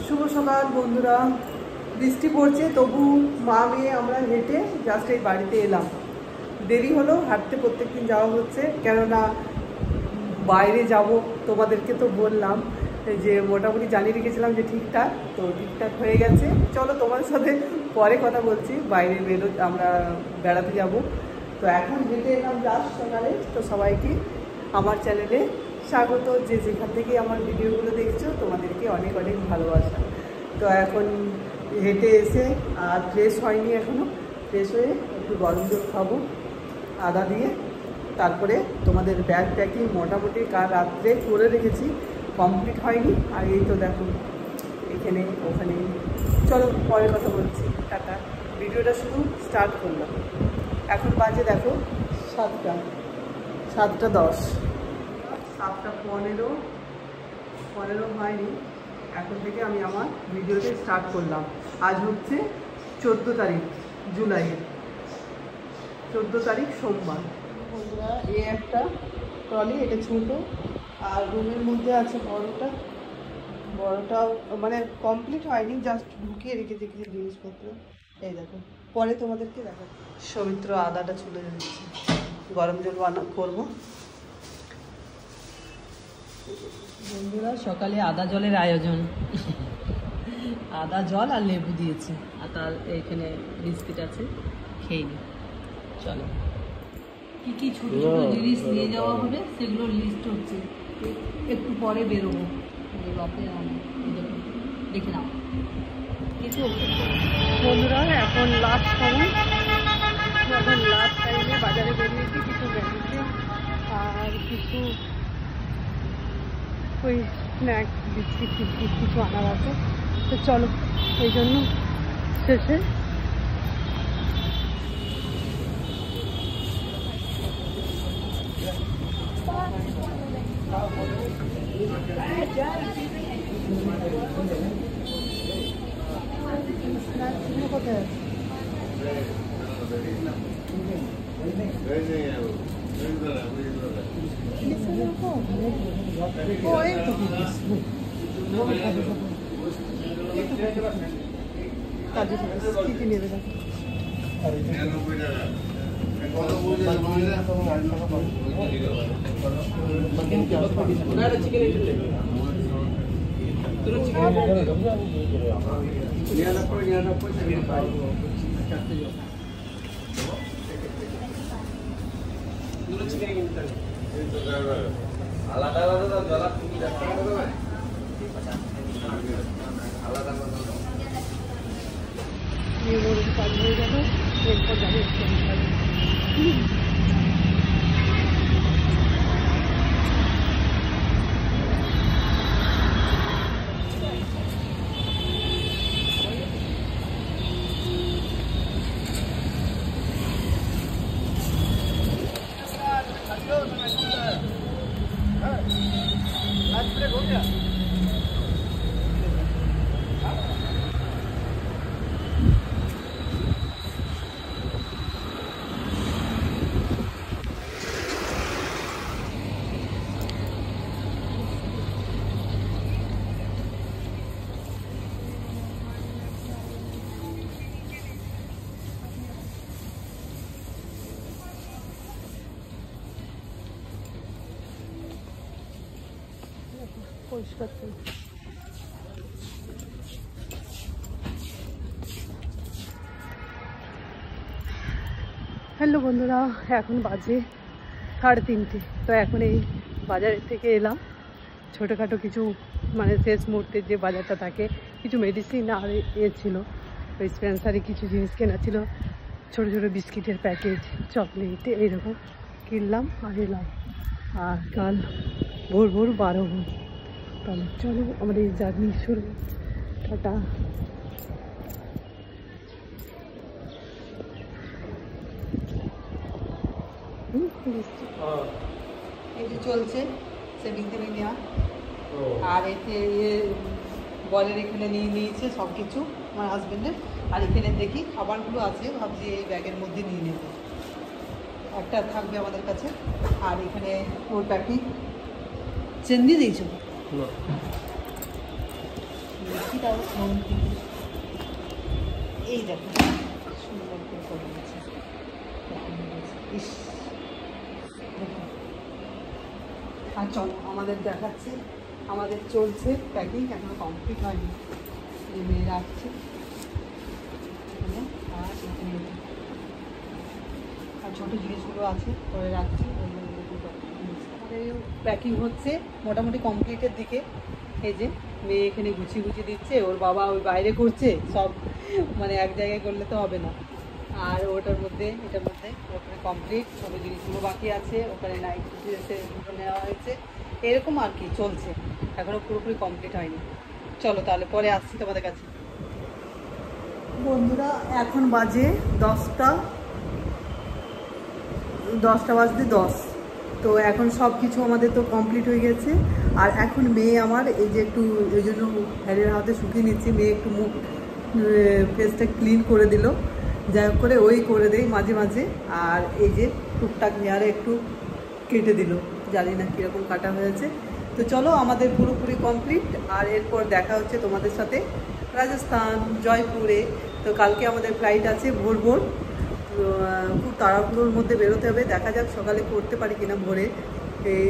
শুভ সকাল বন্ধুরা। বৃষ্টি পড়ছে, তবু মা মেয়ে আমরা হেঁটে জাস্ট এই বাড়িতে এলাম। দেরি হলো, হাঁটতে প্রত্যেকদিন যাওয়া হচ্ছে, কেননা বাইরে যাব। তোমাদেরকে তো বললাম যে মোটামুটি জানিয়ে রেখেছিলাম যে ঠিকঠাক হয়ে গেছে। চলো তোমাদের সাথে পরে কথা বলছি। বাইরে আমরা বেড়াতে যাব। তো এখন হেঁটে এলাম জাস্ট সকালে। তো সবাইকে আমার চ্যানেলে স্বাগত, যে যেখান থেকে আমার ভিডিওগুলো দেখছো তোমাদেরকে অনেক অনেক ভালোবাসা। তো এখন হেঁটে এসে আর ফ্রেশ হয়নি এখনও, ফ্রেশ হয়ে একটু গরম জল খাবো আদা দিয়ে। তারপরে তোমাদের ব্যাগ প্যাকিং মোটামুটি কাল রাত্রে করে রেখেছি, কমপ্লিট হয়নি। আর এই তো দেখো এখানে ওখানে। চলো পরে কথা বলছি, টাটা। ভিডিওটা শুধু স্টার্ট করলাম। এখন বাজে দেখো 7টা 7:10, 7:15 হয়নি। এখন থেকে আমি আমার ভিডিওতে স্টার্ট করলাম। আজ হচ্ছে 14 তারিখ জুলাইয়ের, 14 তারিখ সোমবার। বন্ধুরা এই একটা ট্রলি, এটা ছোটো, আর রুমের মধ্যে আছে বড়টাও মানে কমপ্লিট হয়নি, জাস্ট ঢুকিয়ে রেখেছি কিছু জিনিসপত্র। এই দেখো, পরে তোমাদেরকে দেখো। সৌমিত্র আদাটা চলে যাচ্ছে, গরম জল করবো। বন্ধুরা সকালে আদা জলের আয়োজন, আদা জল আর লেবু দিয়েছে, আর তার এখানে বিস্কিট আছে, খেয়ে নি। চলো কি কি ছোট ছোট জিনিস নিয়ে যাওয়া হবে সেগুলো লিস্ট হচ্ছে, একটু পরে বেরোবো। দেখে নাও কিছু। বন্ধুরা এখন লাস্ট সময়, এখন লাস্ট টাইমে বাজারে বেরিয়েছি কিছু মেডিসিন আর কিছু ওই স্ন্যাক্স বিস্কিট কিছু আনার আছে। তো চলো, এই জন্য শেষে কোথায় কি নেবে দেখো। আলাদা আলাদা জলা আলাদা কাজ হয়ে গেল, এরপর যাবে। পরিষ্কার করি। হ্যালো বন্ধুরা, এখন বাজে 3:30। তো এখন এই বাজারের থেকে এলাম। ছোটোখাটো কিছু মানে শেষ মুহূর্তে যে বাজারটা থাকে, কিছু মেডিসিন আর ছিল, ওই স্পেন্সারি কিছু জিনিস কেনা ছিল, ছোটো ছোটো বিস্কিটের প্যাকেট, চকলেট, এইরকম কিনলাম আর এলাম। আর কাল ভোর 12 তাহলে চলো আমাদের এই জার্নি শুরু। টাটা। এই যে চলছে সেভিং থেকে নেওয়া, আর এতে বলের এখানে নিয়ে নিয়েছে সব কিছু আমার হাজবেন্ডের। আর এখানে দেখি খাবারগুলো আছে, ভাবছি এই ব্যাগের মধ্যে নিয়ে নেব, একটা থাকবে আমাদের কাছে। আর এখানে ওর প্যাকিং চেন দিয়ে দিয়েছো, মিষ্টিটাও মন থেকে এই দেখো সুন্দর করে করে দিয়েছে। ইস দেখো। আর চলো আমাদের দেখাচ্ছি, আমাদের চলছে প্যাকিং, এখনো কমপ্লিট হয়নি। যে মেয়েরা আসছে এখানে, আর এখানে আর ছোটো জিনিসগুলো আছে করে রাখছি। আমাদের প্যাকিং হচ্ছে মোটামুটি কমপ্লিটের দিকে। এই যে মেয়ে এখানে গুছিয়ে গুছিয়ে দিচ্ছে, ওর বাবা ওই বাইরে করছে সব, মানে এক জায়গায় করলে তো হবে না। আর ওটার মধ্যে এটার মধ্যে ওখানে কমপ্লিট, ছোটো জিনিসগুলো বাকি আছে, ওখানে নাইট ড্রেসে নেওয়া হয়েছে, এরকম আর কি চলছে, এখনও পুরোপুরি কমপ্লিট হয়নি। চলো তাহলে পরে আসছি তোমাদের কাছে। বন্ধুরা এখন বাজে 10টা বাজতে 10। তো এখন সব কিছু আমাদের তো কমপ্লিট হয়ে গেছে। আর এখন মেয়ে আমার এই যে একটু এই জন্য হ্যারের হাতে শুকিয়ে নিচ্ছি, মেয়ে একটু মুখ ফেসটা ক্লিন করে দিল, যাই হোক করে ওই করে দেয় মাঝে মাঝে। আর এই যে টুকটাক হেয়ারে একটু কেটে দিল, জানি না কীরকম কাটা হয়েছে। তো চলো আমাদের পুরোপুরি কমপ্লিট। আর এরপর দেখা হচ্ছে তোমাদের সাথে রাজস্থান জয়পুরে। তো কালকে আমাদের ফ্লাইট আছে ভোর ভোর, খুব তাড়াহুড়োর মধ্যে বেরোতে হবে, দেখা যাক সকালে করতে পারি কিনা। ভোরে এই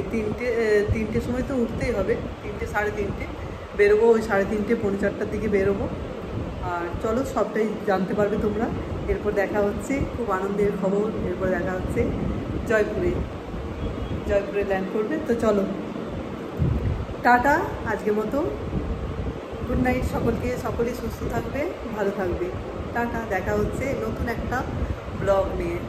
তিনটের সময় তো উঠতেই হবে, 3টে সাড়ে 3টে বেরোবো, ওই 3:30 পৌনে 4টার দিকে বেরোবো। আর চলো সবটাই জানতে পারবে তোমরা। এরপর দেখা হচ্ছে, খুব আনন্দের খবর, এরপর দেখা হচ্ছে জয়পুরে ল্যান্ড করবে। তো চলো টাটা, আজকের মতো গুড নাইট সকলকে, সকলেই সুস্থ থাকবে, ভালো থাকবে, টাটা। দেখা হচ্ছে নতুন একটা ব্লগ নিয়ে।